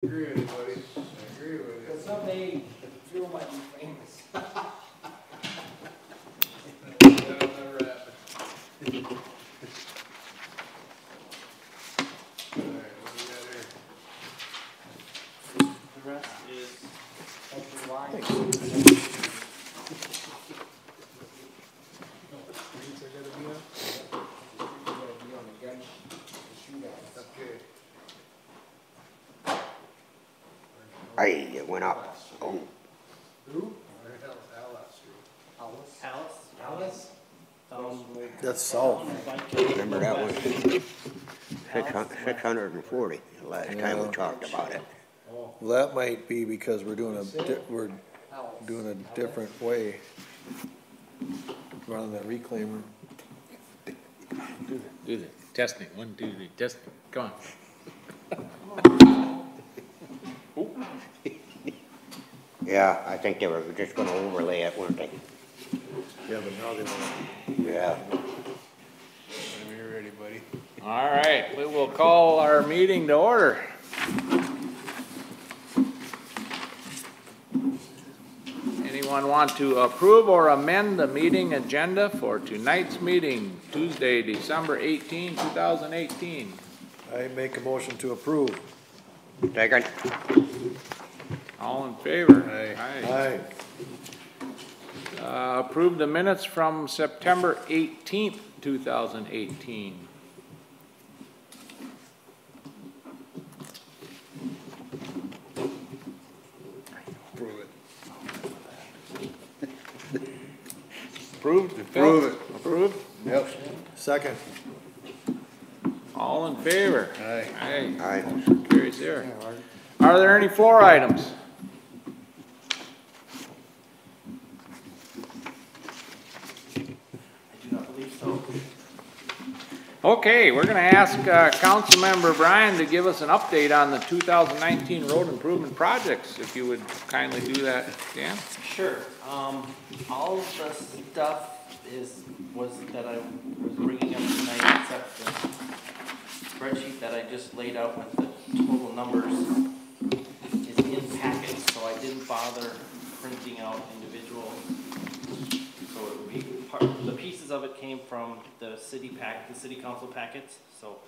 agree with you, buddy. I agree with you. Because someday the fuel might be famous. That'll never happen. Alright, what do we got here? The rest is extra wide. Streets are gonna be on? You gotta be on the gun to shoot at. Okay. Hey, it went up. Oh, Who? Where the hell's Alice Street? Alice? That's south. remember that one? 640, the last time we talked about it. Oh, Well, that might be because we're doing we're doing a different way. Running that reclaimer. Do the testing. 1, 2, 3, testing. Come on. Yeah, I think they were just gonna overlay it, weren't they? Yeah, but now they want. Yeah. whenever you're ready, buddy. All right, we will call our meeting to order. Anyone want to approve or amend the meeting agenda for tonight's meeting, Tuesday, December 18, 2018? I make a motion to approve. Second? All in favor? Aye. Aye. Approve the minutes from September 18th, 2018. Prove it. Approved? Approve it. Approved? Yep. Second. All in favor? Aye. Aye. Aye. Motion carries there. Are there any floor items? I do not believe so. Okay, we're gonna ask, Councilmember Brian to give us an update on the 2019 road improvement projects, if you would kindly do that, Dan? Sure. All of the stuff that I was bringing up tonight, except the spreadsheet that I just laid out with the total numbers is in packets, so I didn't bother printing out individual. So it would be the pieces of it came from the city council packets. So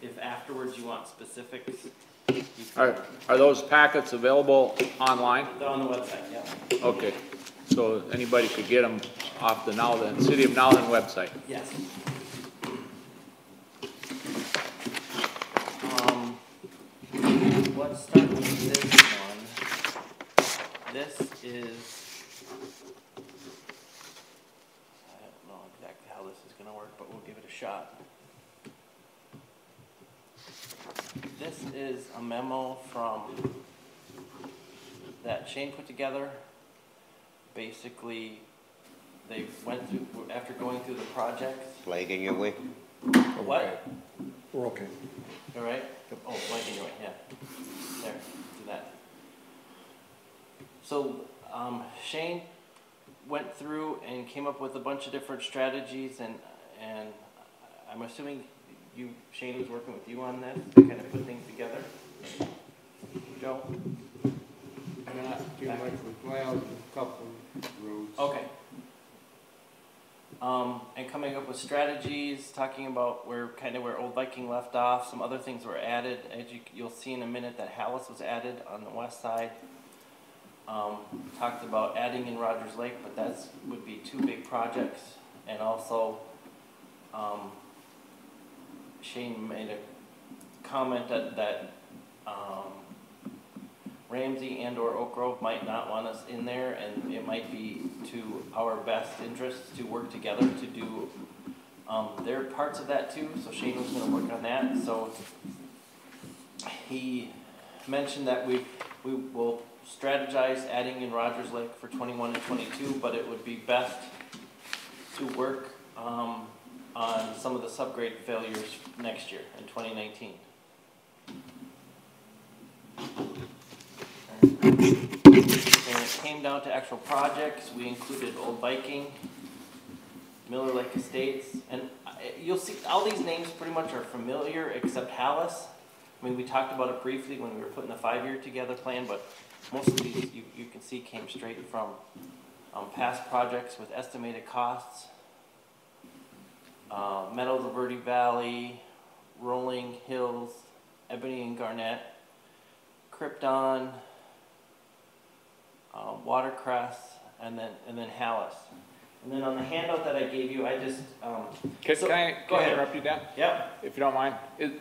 if afterwards you want specifics, you can, Are those packets available online? they're on the website, yeah. Okay, so anybody could get them off the Nowland, City of Nowland website? Yes. Let's start with this one. This is, I don't know exactly how this is gonna work, but we'll give it a shot. This is a memo from, that Shane put together. Basically, they went through, after going through the projects. Flagging your way? What? We're okay. All right? Oh, blanking your way, yeah. There, do that. So, Shane went through and came up with a bunch of different strategies, and I'm assuming Shane was working with you on this to kind of put things together. Joe? Not too much, we plowed a couple roads. Okay. And coming up with strategies, talking about where Old Viking left off, some other things were added. As you'll see in a minute that Hallis was added on the west side. Talked about adding in Rogers Lake, but that would be 2 big projects. And also, Shane made a comment that Ramsey and or Oak Grove might not want us in there, and it might be to our best interest to work together to do their parts of that too. So Shane was going to work on that. So he mentioned that we will strategize adding in Rogers Lake for 21 and 22, but it would be best to work on some of the subgrade failures next year in 2019. When it came down to actual projects, we included Old Viking, Miller Lake Estates, and you'll see all these names pretty much are familiar except Hallis. I mean, we talked about it briefly when we were putting the 5-year together plan, but most of these, you can see, came straight from past projects with estimated costs. Meadows of Verde Valley, Rolling Hills, Ebony and Garnett, Krypton, Watercress, and then Hallis. And then on the handout that I gave you, I just Can I go ahead. interrupt you, Dan? Yep. If you don't mind.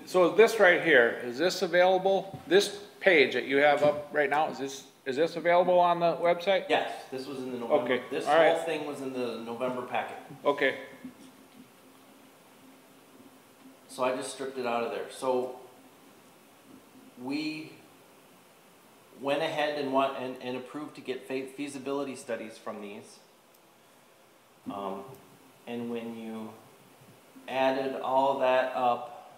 So this right here, is this available? This page that you have up right now, is this available on the website? Yes, this was in the November. Okay, This all right. whole thing was in the November packet. Okay, So I just stripped it out of there. So we went ahead and approved to get feasibility studies from these. And when you added all that up,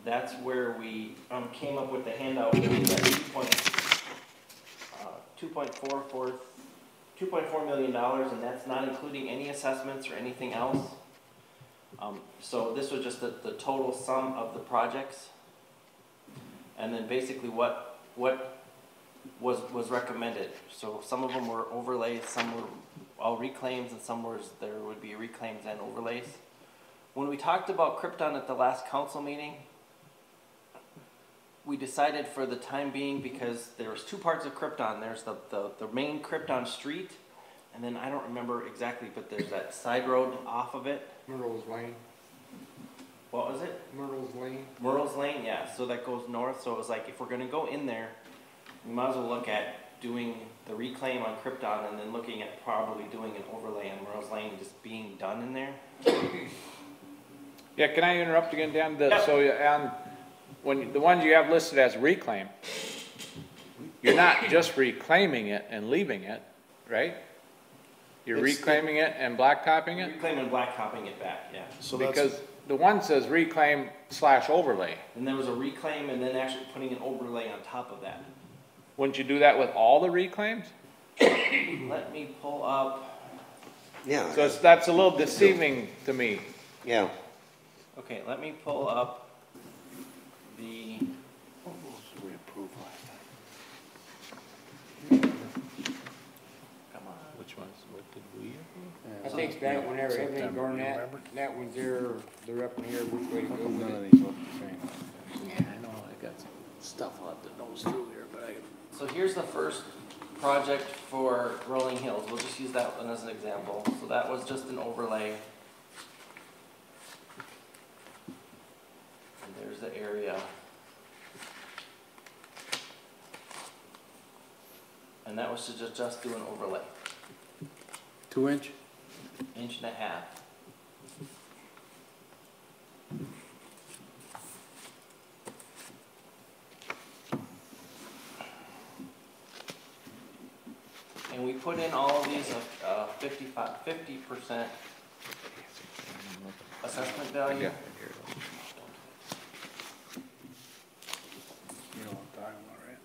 that's where we came up with the handout with that $2.4 million, and that's not including any assessments or anything else. So this was just the total sum of the projects, and then basically what was recommended. So some of them were overlays, some were all reclaims, and some there would be reclaims and overlays. When we talked about Krypton at the last council meeting, we decided for the time being, because there was 2 parts of Krypton. There's the main Krypton street, and then I don't remember exactly, but there's that side road off of it. Myrtle's Lane, What was it? Myrtle's Lane. Myrtle's Lane, yeah, so that goes north. So it was like, if we're gonna go in there, we might as well look at doing the reclaim on Krypton, and then looking at probably doing an overlay on Myrtle's Lane, just being done in there. yeah, can I interrupt again, Dan? Yep. So, when the ones you have listed as reclaim, you're not just reclaiming it and leaving it, right? You're It's- reclaiming it and blacktopping it? Reclaim and blacktopping it back, yeah. So that's, Because the one says reclaim / overlay. And there was a reclaim, and then actually putting an overlay on top of that. Wouldn't you do that with all the reclaims? Let me pull up, Yeah, So that's a little deceiving to me. yeah. okay, let me pull up the, come on. Which ones? What did we approve? I think that whenever everything Garnett, that one's there, they're up in here, which way to go with none it. of these look the same. Yeah, I know, I got some stuff I'll have to nose through here, but So here's the first project for Rolling Hills. We'll just use that one as an example. So that was just an overlay. And there's the area. And that was to just do an overlay. 2-inch? 1.5 inches. And we put in all of these 50% assessment value. Yeah. You know what I'm talking about, right?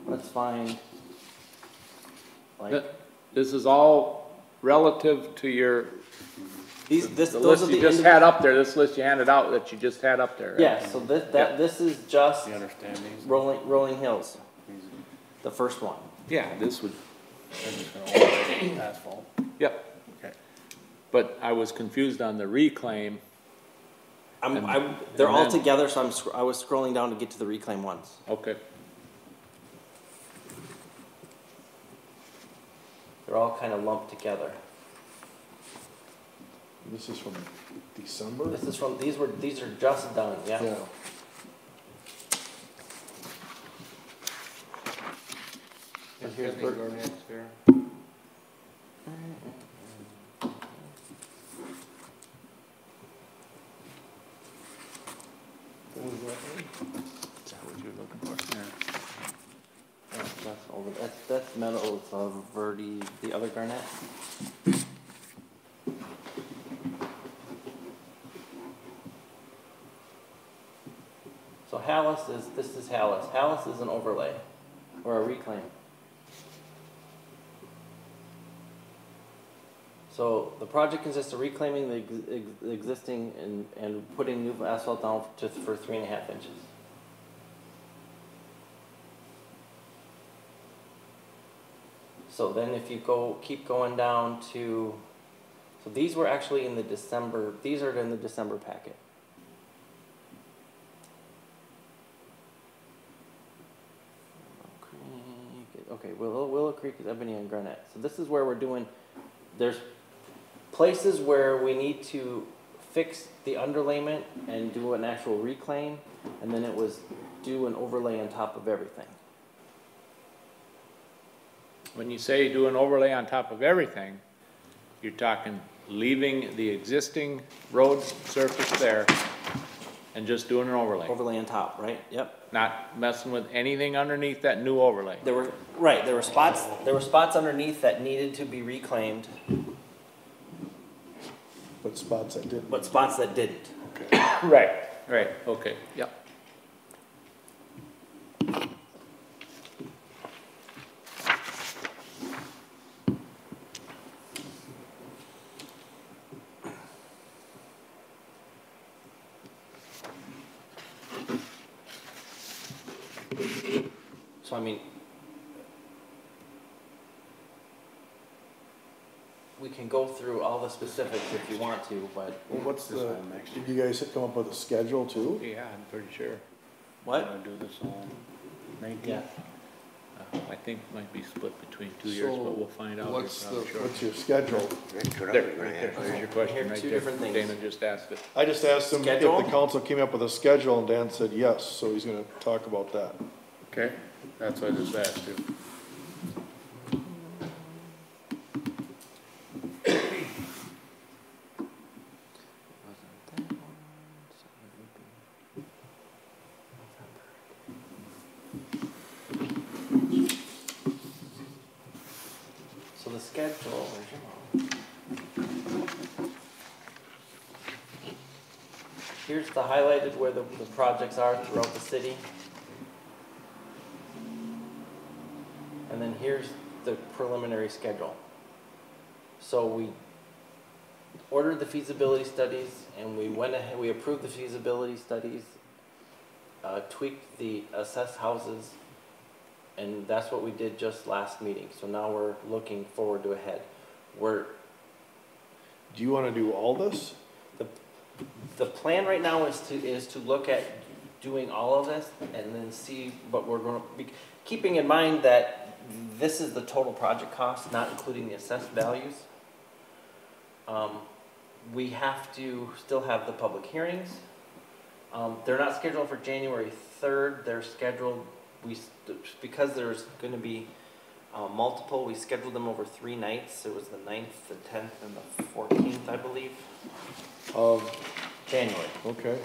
Let's find, like, This is all relative to your, the those list are you the just had up there, this list you handed out that you just had up there. right? Yeah, so this is just You understand these? Rolling Hills, These- the first one. Yeah, this would, They're just gonna overlay asphalt. yep. Okay. But I was confused on the reclaim. They're and all then- together, so I was scrolling down to get to the reclaim ones. Okay. They're all kind of lumped together. This is from December? This is from, these are just done, yeah. Yeah. And I here's think Garnett's there. Is that what you're looking for? That's Meadows of Verde, the other Garnett. So this is Hallis. Hallis is an overlay, or a reclaim. So So the project consists of reclaiming the existing and putting new asphalt down for 3.5 inches. So then if you keep going down to, so these were actually in the December, these are in the December packet. Okay, Willow Creek is Ebony and Granite. So this is where we're doing, there's places where we need to fix the underlayment and do an actual reclaim, and then it was do an overlay on top of everything. When you say do an overlay on top of everything, you're talking leaving the existing road surface there and just doing an overlay. Overlay on top, right? Yep. Not messing with anything underneath that new overlay. There were spots underneath that needed to be reclaimed, But spots I didn't. but spots that didn't. Right, okay, yep. So I mean, we can go through all the specifics if you want to, but Well, what's the, did you guys come up with a schedule too? Yeah, I'm pretty sure. what? Wanna do this on 19th? Yeah. I think it might be split between 2 years, So, but we'll find out. what's here, I'm the- sure. What's your schedule? That's what I There, was gonna right there, ask. there's your question Here, right two there. different things. Dana just asked it. I just asked him if Schedule? the council came up with a schedule and Dan said yes, so he's gonna talk about that. Okay, that's what I just asked you. So the schedule, here's the highlighted where the projects are throughout the city. And then here's the preliminary schedule. So we ordered the feasibility studies and we went ahead, we approved the feasibility studies, tweaked the assessed houses, and that's what we did just last meeting. So now we're looking forward to ahead. Do you wanna do all this? The plan right now is to look at doing all of this and then see what we're gonna be, keeping in mind that this is the total project cost, not including the assessed values. We have to still have the public hearings. They're not scheduled for January 3rd, they're scheduled, because there's gonna be multiple, we scheduled them over 3 nights. It was the 9th, the 10th, and the 14th, I believe, January. Okay.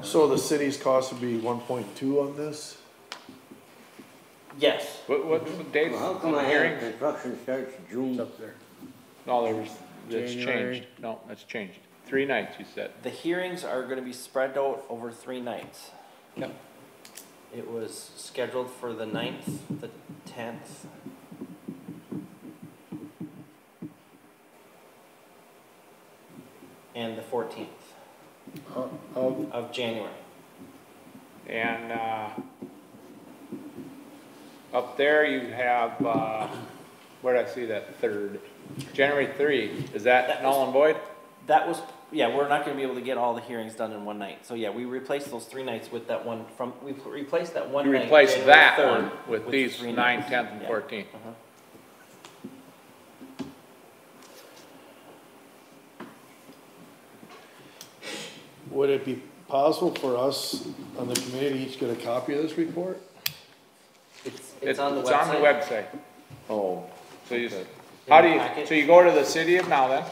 So the city's cost would be 1.2 on this? Yes. What's the date Well, how of come the I hearing? have construction starts June? Up there. No, that's January. changed. No, that's changed. 3 nights, you said. The hearings are gonna be spread out over 3 nights. Yep. It was scheduled for the 9th, the 10th. And the 14th of January. And, up there you have, where did I see that 3rd? January 3, is that That null and void? That was, yeah, we're not gonna be able to get all the hearings done in one night. So yeah, we replaced those 3 nights with that one we replaced that one You night. replaced January that 3rd, one with the these 3 9, nights. 10th, and Yeah. 14th. Uh-huh. Would it be possible for us on the community each get a copy of this report? It's on the It's on the website. website. Oh, So you, okay. how do In the you, packet. so you go to the city of Nowlan,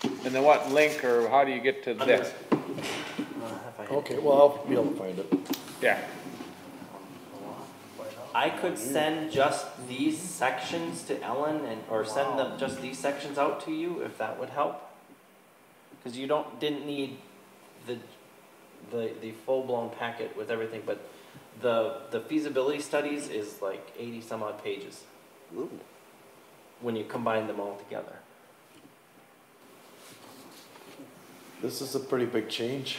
and then what link or how do you get to this? If I had- Okay, well, I'll be able to find it. Yeah, I could send just these sections to Ellen or send them just these sections out to you if that would help. Cause you didn't need the full-blown packet with everything, but the feasibility studies is like 80 some odd pages. Ooh. when you combine them all together. This is a pretty big change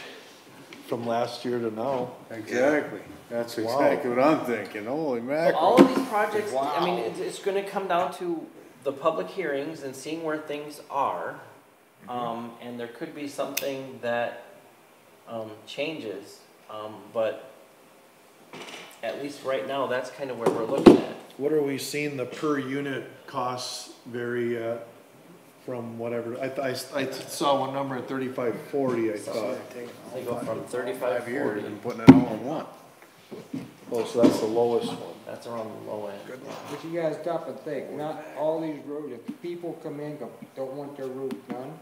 from last year to now. Exactly, that's Wow. exactly what I'm thinking, holy So mackerel. all of these projects, I mean, it's gonna come down to the public hearings and seeing where things are. And there could be something that, changes, but at least right now, that's kind of where we're looking at. What are we seeing the per unit costs vary at from whatever? I saw one number at 3540, I thought. They go from 35, 5 years 40, and putting it all in one. Oh, so that's the lowest one. that's around the low end. But you guys stop and think, not all these roads, if people come in, don't want their road done,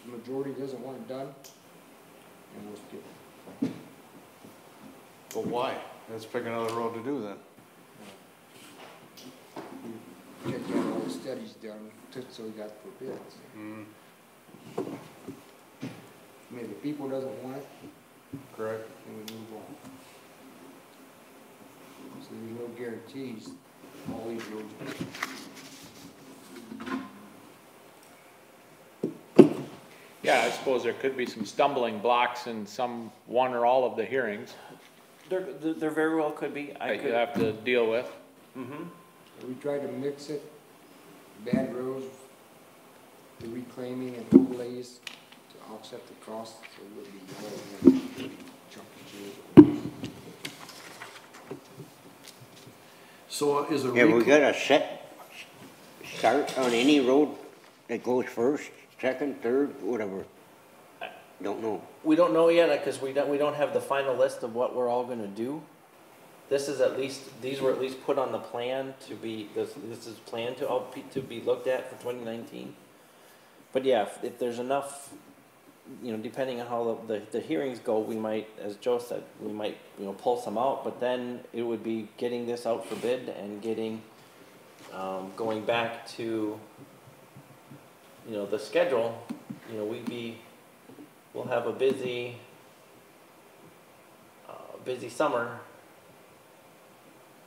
the majority doesn't want it done, and we'll skip it. But why? Let's pick another road to do then. Check out all the studies done, so we got for bids. I mean, if the people doesn't want it, Correct. then we move on. So there's no guarantees, all these roads. Yeah, I suppose there could be some stumbling blocks in some, one or all of the hearings There very well could be, I that you could, have to deal with. We try to mix it, bad roads, the reclaiming and overlays to offset the cost, so it would be more than chunk of change. So is a Have we got a set start on any road that goes first, second, third, whatever? Don't know. we don't know yet, because we don't have the final list of what we're all gonna do. This is at least, these were at least put on the plan to be, this is planned to be looked at for 2019. But yeah, if there's enough, you know, depending on how the hearings go, we might, as Joe said, we might, you know, pull some out, but then it would be getting this out for bid and getting, going back to, you know, the schedule, you know, we'll have a busy summer.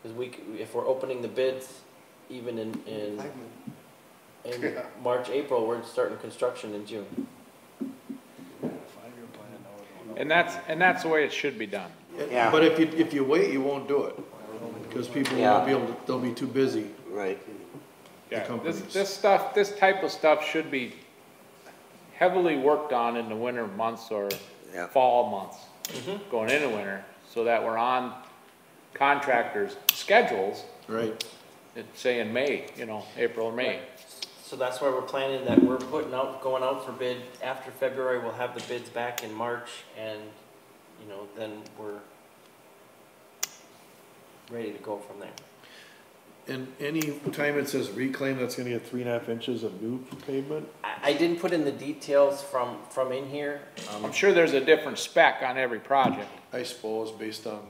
Because if we're opening the bids, even in March, April, we're starting construction in June. And that's the way it should be done. Yeah. But if you wait, you won't do it, because people won't be able to, they'll be too busy. Right. Yeah, companies. this type of stuff should be heavily worked on in the winter months or Yeah. fall months, going into winter, so that we're on contractors' schedules, Right. say in May, you know, April or May. So that's why we're planning that we're going out for bid after February. We'll have the bids back in March, and, you know, then we're ready to go from there. And any time it says reclaim, that's gonna get 3.5 inches of new pavement? I didn't put in the details from in here. I'm sure there's a different spec on every project. I suppose, based on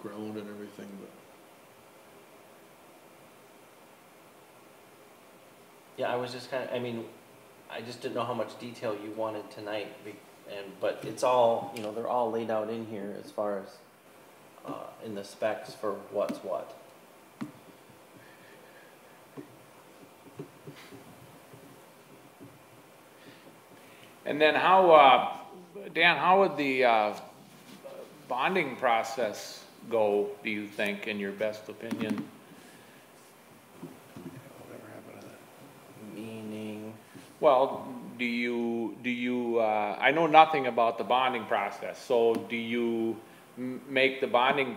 ground and everything, but. Yeah, I was just I mean, I just didn't know how much detail you wanted tonight, but it's all, you know, they're all laid out in here as far as, in the specs for what's what. And then how, Dan, how would the bonding process go, do you think, in your best opinion? Meaning, Well, do you, I know nothing about the bonding process, so do you make the bonding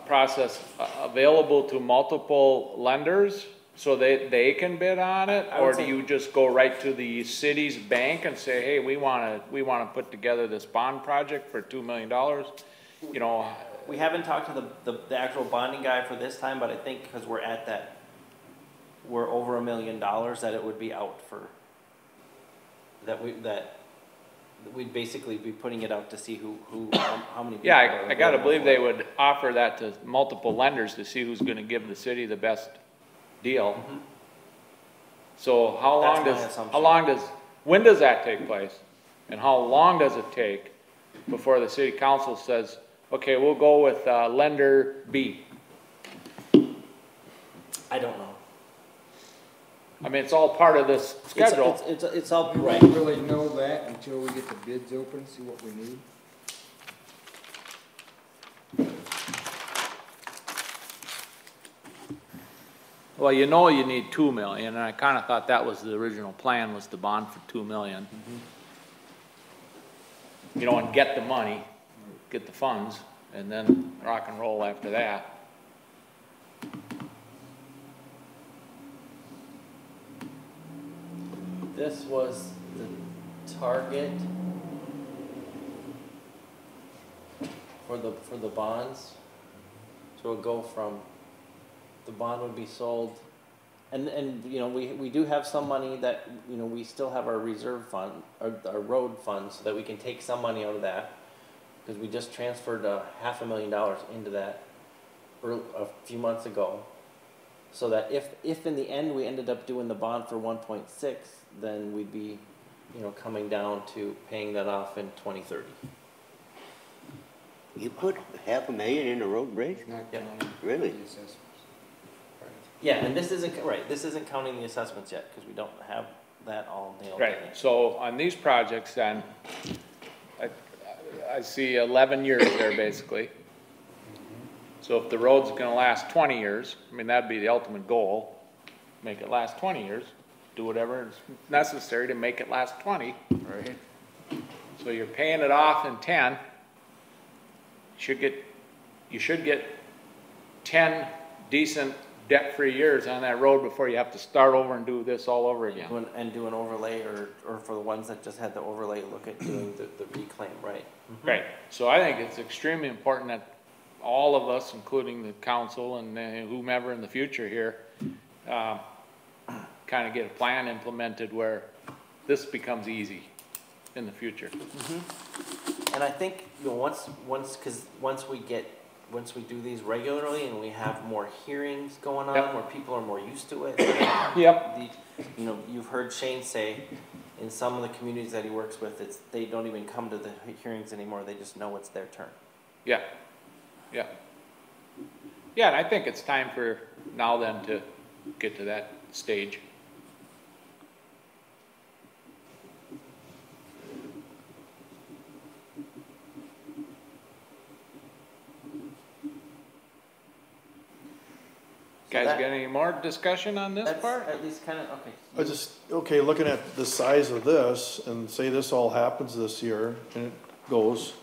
process available to multiple lenders so they can bid on it? I would Or do say- you just go right to the city's bank and say, hey, we wanna put together this bond project for $2 million? You know, we haven't talked to the actual bonding guy for this time, but I think because we're at that, we're over $1 million, that it would be out for, that we'd basically be putting it out to see how many people. yeah, are I gotta available believe for they it. would offer that to multiple lenders to see who's gonna give the city the best deal. Mhm. So That's my assumption. when does that take place? And how long does it take before the city council says, okay, we'll go with lender B? I don't know. I mean, it's all part of this schedule. It's all, We right. won't really know that until we get the bids open, see what we need. Well, you know you need 2 million, and I kinda thought that was the original plan, was to bond for 2 million. You know, and get the money, get the funds, and then rock and roll after that. This was the target for the bonds. So it'll go from, the bond would be sold, and you know, we do have some money that, you know, we still have our reserve fund, our road fund, so that we can take some money out of that, because we just transferred $500,000 into that a few months ago. So that if in the end we ended up doing the bond for 1.6, then we'd be, you know, coming down to paying that off in 2030. You put $500,000 in a road bridge? Not Yeah. counting Really? the assessments. Yeah, and this isn't, right, this isn't counting the assessments yet, because we don't have that all nailed in Right, yet. so on these projects then, I see 11 years there basically. So if the road's gonna last 20 years, I mean, that'd be the ultimate goal, make it last 20 years, do whatever is necessary to make it last 20. Right. So you're paying it off in 10, you should get 10 decent debt-free years on that road before you have to start over and do this all over again. Do an overlay, or for the ones that just had the overlay, look at doing the reclaim, right? Right, so I think it's extremely important that all of us, including the council and whomever in the future here, kind of get a plan implemented where this becomes easy in the future. And I think, you know, once we do these regularly and we have more hearings going on, Yep. where people are more used to it. Yep. You know, you've heard Shane say, in some of the communities that he works with, they don't even come to the hearings anymore, they just know it's their turn. Yeah, yeah. Yeah, and I think it's time for now then to get to that stage. Guys, that- got any more discussion on this That's part? at least kind of, okay. Okay, looking at the size of this, and say this all happens this year, and it goes,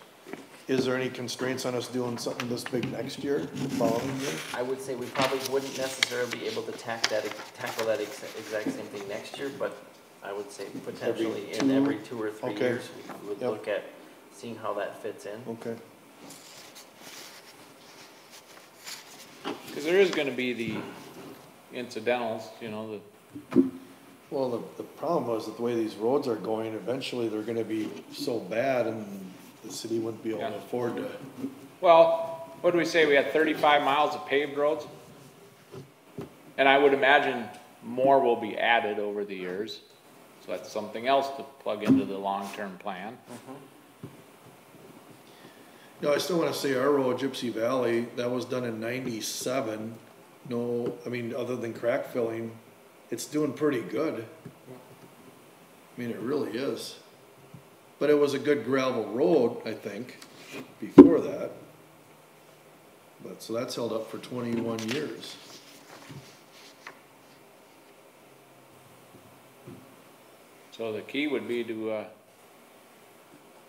is there any constraints on us doing something this big next year, the following year? I would say we probably wouldn't necessarily be able to tackle that exact same thing next year, but I would say potentially in every 2 or 3 Okay. years, we would Yep. look at seeing how that fits in. Okay. Because there is gonna be the incidentals, you know, the Well, the problem was that the way these roads are going, eventually they're gonna be so bad and the city wouldn't be able to Yeah. afford to. well, what do we say, we had 35 miles of paved roads? And I would imagine more will be added over the years, so that's something else to plug into the long-term plan. No, I still wanna say our road, Gypsy Valley, that was done in 97. No, I mean, other than crack filling, it's doing pretty good. I mean, it really is. But it was a good gravel road, I think, before that. But, so that's held up for 21 years. So the key would be to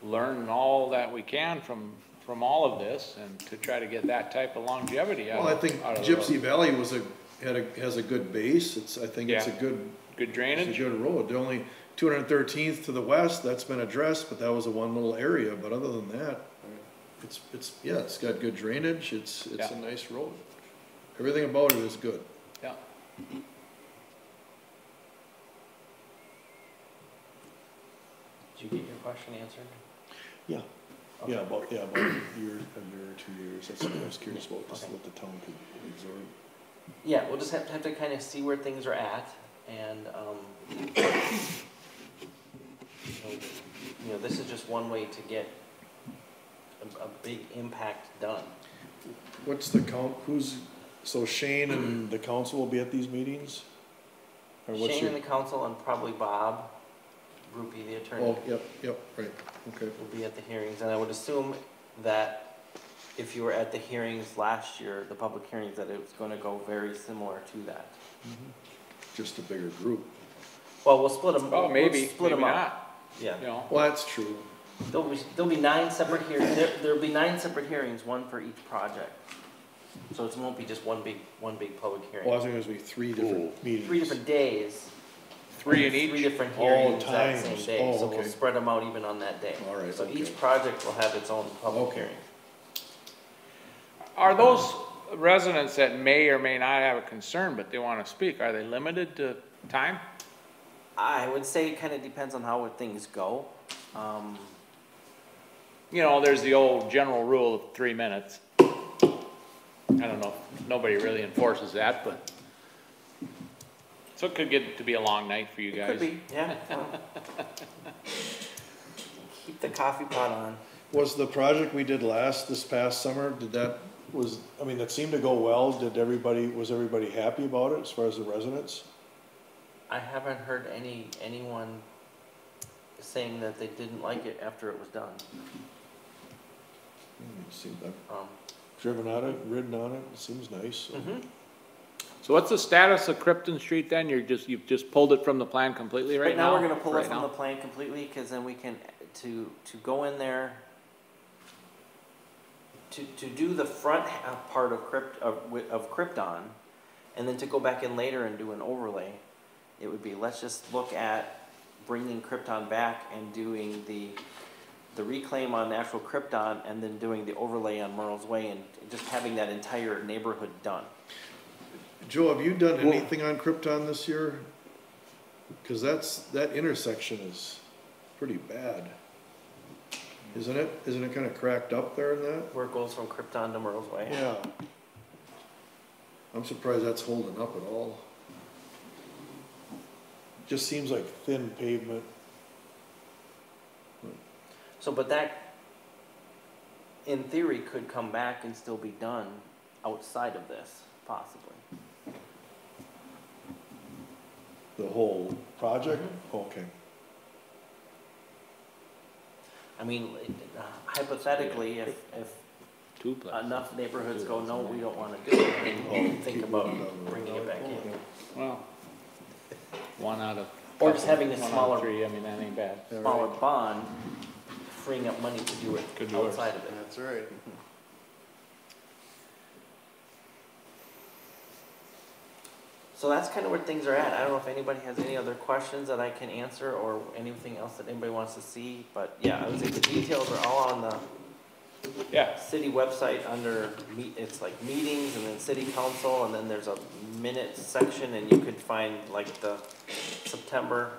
learn all that we can from all of this and to try to get that type of longevity out Well, I of think the road. Gypsy Valley has a good base. I think it's a Yeah. good, Good it's a drainage? good road. The only 213th to the west, that's been addressed, but that was a one little area. But other than that, yeah, it's got good drainage. It's Yeah. a nice road. Everything about it is good. Yeah. Did you get your question answered? Yeah. Okay. Yeah, about a year or 2 years. That's what I was curious about, just Okay. what the town could absorb. Yeah, we'll just have to kind of see where things are at, and, you know, this is just one way to get a big impact done. What's the so Shane and the council will be at these meetings? Or what's Shane your- and the council and probably Bob Rupi, the attorney, Oh, yep, right, okay. will be at the hearings, and I would assume that if you were at the hearings last year, the public hearings, that it was gonna go very similar to that. Just a bigger group. Well, we'll split them. Oh, maybe, Split maybe them up. not, Yeah, you know. Well, that's true. there'll be 9 separate hearings, there'll be 9 separate hearings, one for each project. So it won't be just one big public Well, I hearing. was thinking it was gonna be 3 different meetings. 3 different days. 3 in 3 each? different Oh, hearings that same times. day, Oh, so we'll okay. spread them out even on that day. All right, So okay. each project will have its own public Okay. hearing. Are those residents that may or may not have a concern, but they wanna speak, are they limited to time? I would say it kinda depends on how things go. You know, there's the old general rule of 3 minutes. I don't know, nobody really enforces that, but. So it could get to be a long night for you guys. Could be, yeah. well. Keep the coffee pot on. Was the project we did this past summer, I mean, that seemed to go well, was everybody happy about it as far as the residents? I haven't heard anyone saying that they didn't like it after it was done. I've driven on it, ridden on it, it seems nice. So. So what's the status of Krypton Street then? You've just pulled it from the plan completely right now? Right now, we're gonna pull it Right from now? the plan completely, cause then we can, to go in there, to do the front half part of Krypton, and then to go back in later and do an overlay, it would be, let's just look at bringing Krypton back and doing the reclaim on actual Krypton, and then doing the overlay on Merle's Way, and just having that entire neighborhood done. Joe, have you done anything on Krypton this year? Cause that intersection is pretty bad. Isn't it? Isn't it kinda cracked up there in that? Where it goes from Krypton to Merle's Way. Yeah. I'm surprised that's holding up at all. Just seems like thin pavement. So, but that, in theory, could come back and still be done outside of this, possibly. The whole project? Okay. I mean, hypothetically, if Two places. enough neighborhoods go, no, we don't wanna do it, then think about bringing it back in. Well, 1 out of. Or just having a 1 out of smaller- 3, I mean, that ain't bad. Smaller bond, freeing up money to do it Could do it. outside of it. That's right. So that's kind of where things are at. I don't know if anybody has any other questions that I can answer or anything else that anybody wants to see, but yeah, I would say the details are all on the Yeah, city website under, it's like meetings and then city council, and then there's a minutes section, and you could find like the September,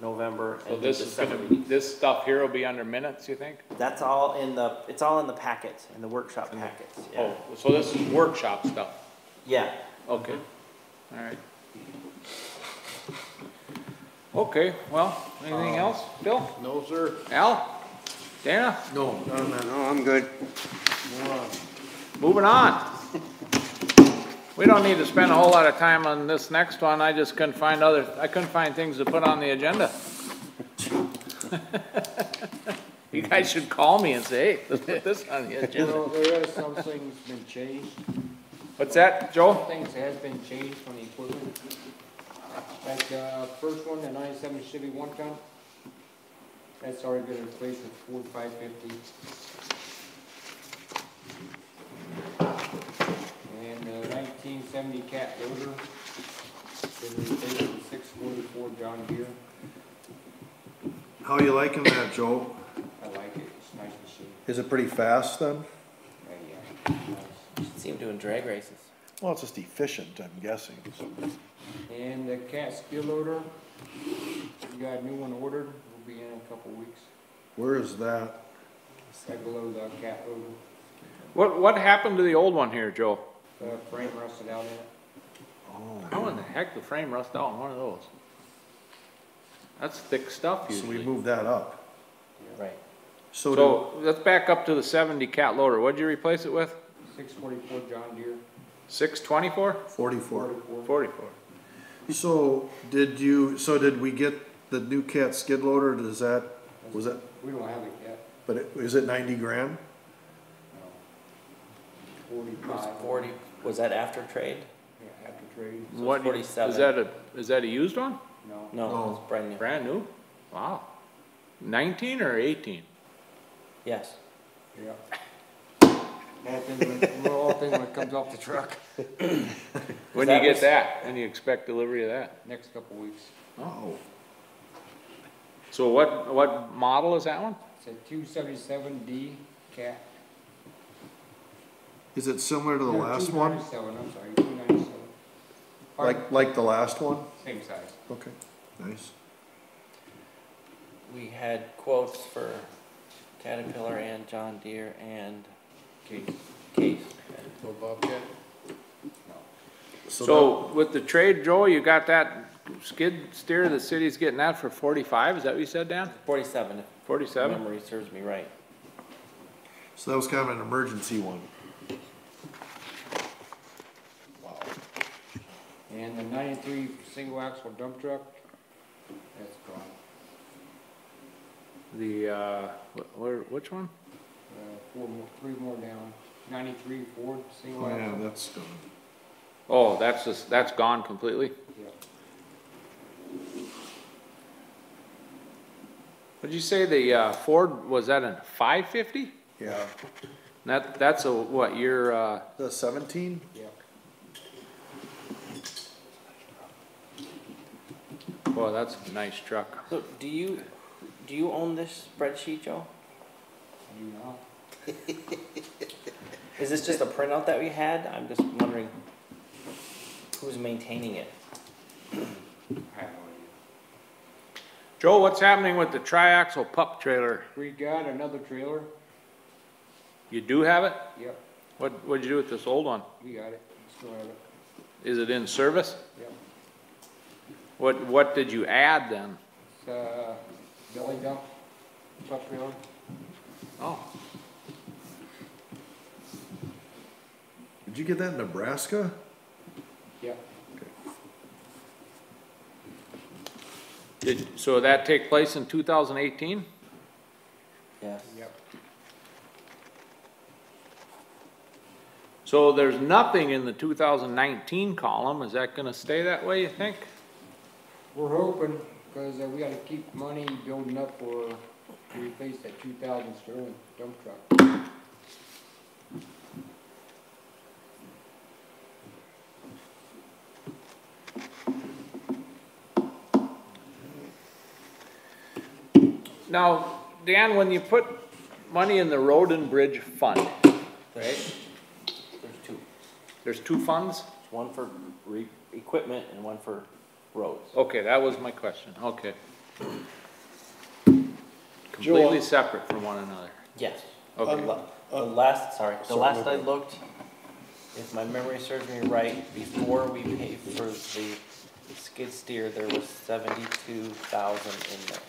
November, so and the this is December gonna, meetings. this stuff here will be under minutes, you think? That's all in the, it's all in the packets, in the workshop packets, yeah. Oh, so this is workshop stuff? Yeah, Okay, all right. Okay, well, anything else? Bill? No, sir. Al? Dana? No, none of that. No, I'm good. Moving on. We don't need to spend a whole lot of time on this next one, I just couldn't find things to put on the agenda. You guys should call me and say, hey, let's put this on the You agenda. know, there are some things been changed, What's that, Joe? things has been changed from the equipment. Like, first one, the 97 Chevy 1-ton, that's already been replaced with Ford 550. And the 1970 cat loader, been replaced with 644 John Deere. How you liking that, Joe? I like it, it's a nice machine. Is it pretty fast then? Yeah, nice. see them doing drag races. Well, it's just efficient, I'm guessing. And the cat skid loader, we got a new one ordered, will be in a couple weeks. Where is that? Right below the cat loader. What happened to the old one here, Joe? The frame rusted out in it. How in the heck the frame rust out in one of those? That's thick stuff So we usually. moved that up. Right. So let's back up to the 70 cat loader. What'd you replace it with? 644 John Deere. 624? 44. 44. So did we get the new cat skid loader? Was that, We don't have it yet. but is it 90 grand? No. It was 45. 40, was that after trade? Yeah, after trade. So What, it's 47. is that a used one? No. No, it's brand new. Brand new? Wow. 19 or 18? Yes. Yeah. All things when it comes off the truck. When do you That get was- that? When do you expect delivery of that? Next couple weeks. Oh. So what model is that one? It's a 277D cat. Is it similar to the No, last one? 297, I'm sorry, 297. Like the last one? Same size. Okay, nice. We had quotes for Caterpillar and John Deere and Case. Go Bobcat. So with the trade, Joe, you got that skid steer, the city's getting that for 45, is that what you said, Dan? 47, if 47? memory serves me right. So that was kind of an emergency one. And the 93 single axle dump truck, that's gone. The, which one? Three more down. 93 Ford single Oh, yeah, axle. that's done. Oh, that's gone completely? Yeah. What'd you say, the, Ford, was that a 550? Yeah. That's a, what, your, The 17? Yeah. boy, that's a nice truck. So do you own this spreadsheet, Joe? I do not. Is this just a printout that we had? I'm just wondering who's maintaining it. I have no idea. Joe, what's happening with the triaxle pup trailer? We got another trailer. You do have it? Yep, What'd you do with this old one? we got it. Still have it. Is it in service? Yep. What did you add then? It's belly dump truck trailer. Oh, Did you get that in Nebraska? Yep. so that take place in 2018? Yes. Yep. So there's nothing in the 2019 column, is that gonna stay that way, you think? We're hoping, because we gotta keep money building up for, to replace that 2000 Sterling dump truck. Now, Dan, when you put money in the road and bridge fund, There's two. there's two funds? One for equipment and one for roads. Okay, that was my question, okay. Completely separate from one another. Yes. Okay. The last I looked, if my memory serves me right, before we paid for the skid steer, there was 72,000 in there.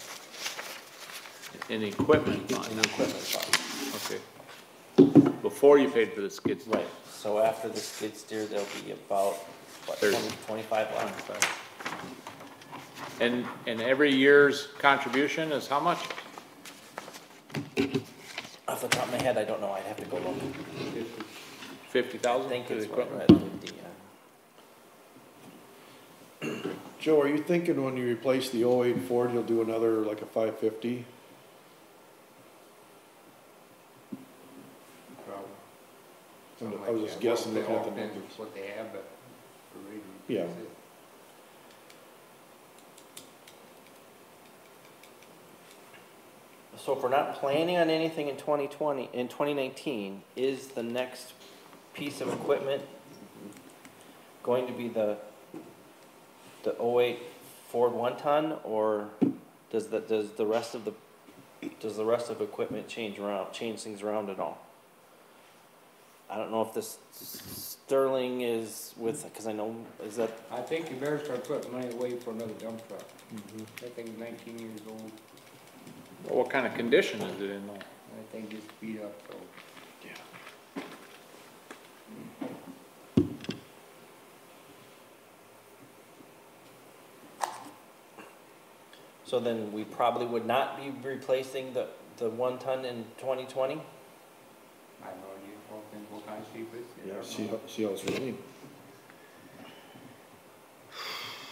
In equipment fund, In the equipment fund. okay. Before you paid for the skid steer. Right, so after the skid steer, there'll be about, what, 30. 25 left. And every year's contribution is how much? Off the top of my head, I don't know, I'd have to go look. 50,000 I think to the it's equipment? right at 50, yeah. Joe, are you thinking when you replace the 08 Ford, you'll do another, like a 550? Probably. I was just guessing, looking at the Depends numbers. What they have, but for reading. Yeah. that's it. So if we're not planning on anything in 2020, in 2019, is the next piece of equipment going to be the 08 Ford 1-ton, or does the rest of equipment change things around at all? I don't know if this Sterling is with, because I know, is that, I think you better start putting money away for another dump truck. That thing's 19 years old. Well, what kind of condition is it in though? That thing just beat up, so. So then we probably would not be replacing the 1 ton in 2020? I have no idea what kind of shape it's in. Yeah, see how it's running.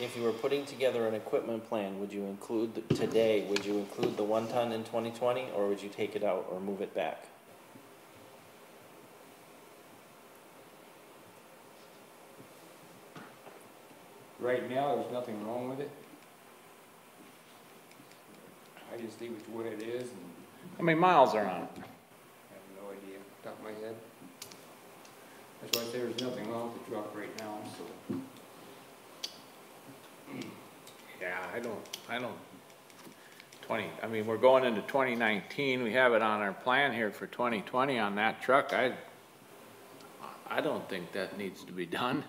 If you were putting together an equipment plan, would you include, would you include the 1 ton in 2020, or would you take it out or move it back? Right now, there's nothing wrong with it. I just leave it to what it is and How many miles are on it? I have no idea, top of my head. That's why I say there's nothing wrong with the truck right now, so. Yeah, I don't, I mean, we're going into 2019, we have it on our plan here for 2020 on that truck, I don't think that needs to be done.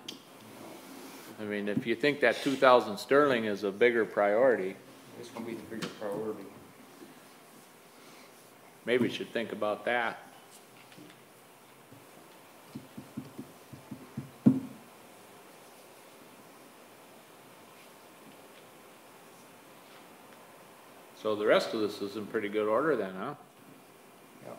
I mean, if you think that 2,000 sterling is a bigger priority, It's gonna be the bigger priority. maybe we should think about that. So the rest of this is in pretty good order then, huh? Yep.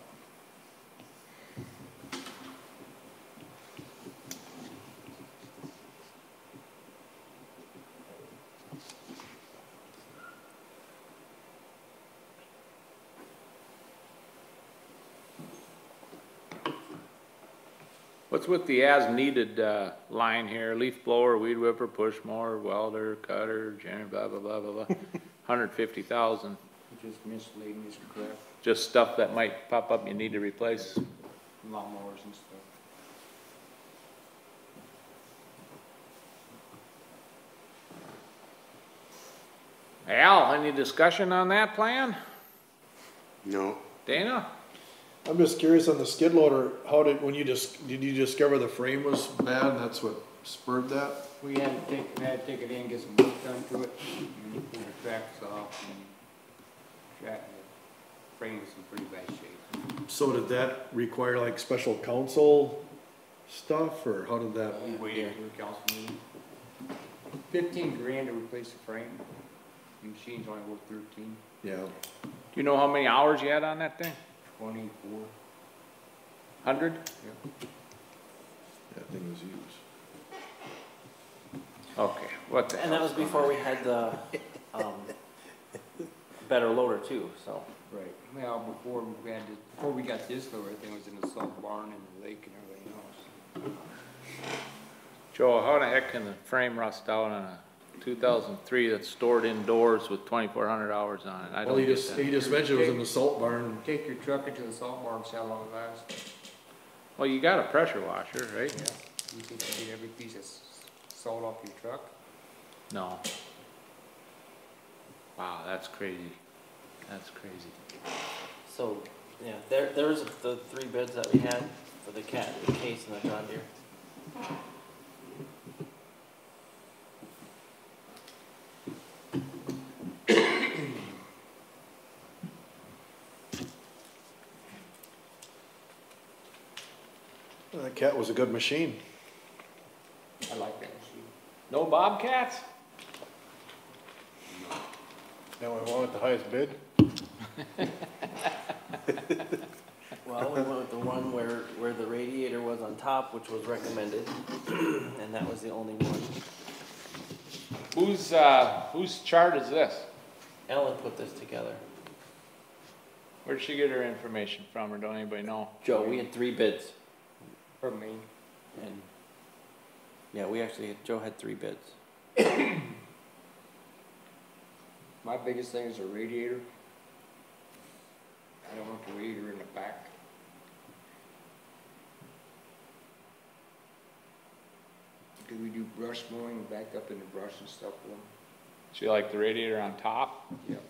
What's with the as-needed, line here, leaf blower, weed whipper, push mower, welder, cutter, blah, blah, blah, blah, blah, 150,000, Just miscellaneous crap, just stuff that might pop up you need to replace. lawnmowers and stuff. Al, any discussion on that plan? No, Dana? I'm just curious on the skid loader, did you discover the frame was bad and that's what spurred that? We had to take it in, get some work done to it, and pull the tracks off, and the frame was in pretty bad shape. So did that require like special counsel stuff, or how did that? We waited for the council meeting. 15 grand to replace the frame. The machine's only worth 13, Yeah, Do you know how many hours you had on that thing? 24. 100? that thing was used. Okay, what the And that was hell's before we had the, better loader too, so. Right. Well, before we got this, everything was in the salt barn and the lake and everything else. Joe, how the heck can the frame rust out on a 2003 that's stored indoors with 2,400 hours on it? I Well, don't he get just that. mentioned it was in the salt barn. Take your truck into the salt barn, see how long it lasts. Well, you got a pressure washer, right? Yeah. You think you get every piece of salt off your truck? No. Wow, that's crazy. That's crazy. So, yeah, there's the 3 bids that we had for the cat, the case, and the John Deere. That cat was a good machine. I like that machine. No Bobcats? Now we want the highest bid? Well, we went with the one where the radiator was on top, which was recommended, and that was the only one. Whose chart is this? Ellen put this together. Where'd she get her information from, or don't anybody know? Joe, we had 3 bids, From me. and, yeah, Joe had 3 bids. My biggest thing is the radiator. I don't want the radiator in the back. Because we do brush mowing, back up in the brush and stuff for them. She like the radiator on top? Yep.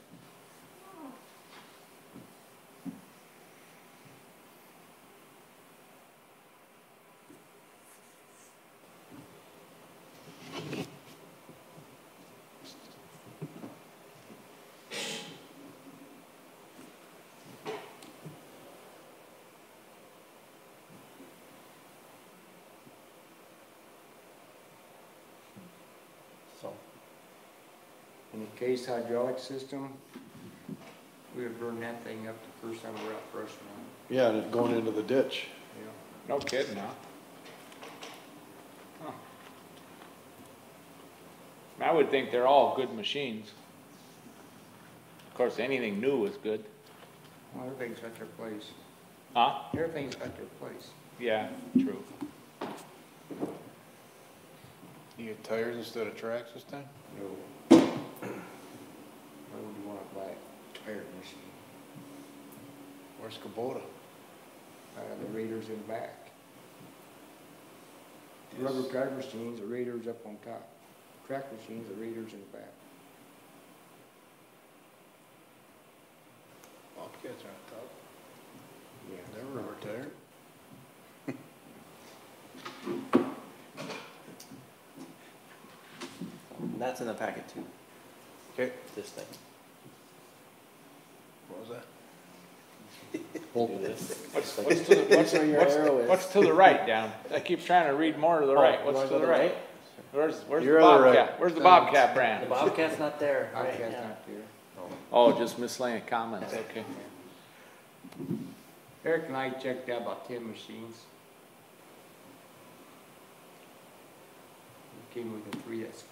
So, And the case hydraulic system, we would burn that thing up the first time we're out brushing on it. Yeah, and it going into the ditch. Yeah. No kidding, huh? Huh. I would think they're all good machines. Of course, anything new is good. Well, everything's got their place. Huh? Everything's got their place. Yeah, true. You get tires instead of tracks this time? No. Why would you wanna buy a tire machine? Where's Kubota? The raiders in back. Rubber tire machines, the raiders up on top. Track machines, the raiders in the back. Bobcats are on top. Yeah. They're rubber tire. And that's in the packet too, Okay, this thing. what was that? Do this. What's to the, what's to the right down? I keep trying to read more to the right. Oh, you What's wanna to go the to right? Where's the You're on the right. Bobcat? Where's the Bobcat The brand? Bobcat's not there, right, Bobcat's yeah. not there. Oh, just miscellaneous comments, okay. Eric and I checked out about 10 machines. We came with the 3 that's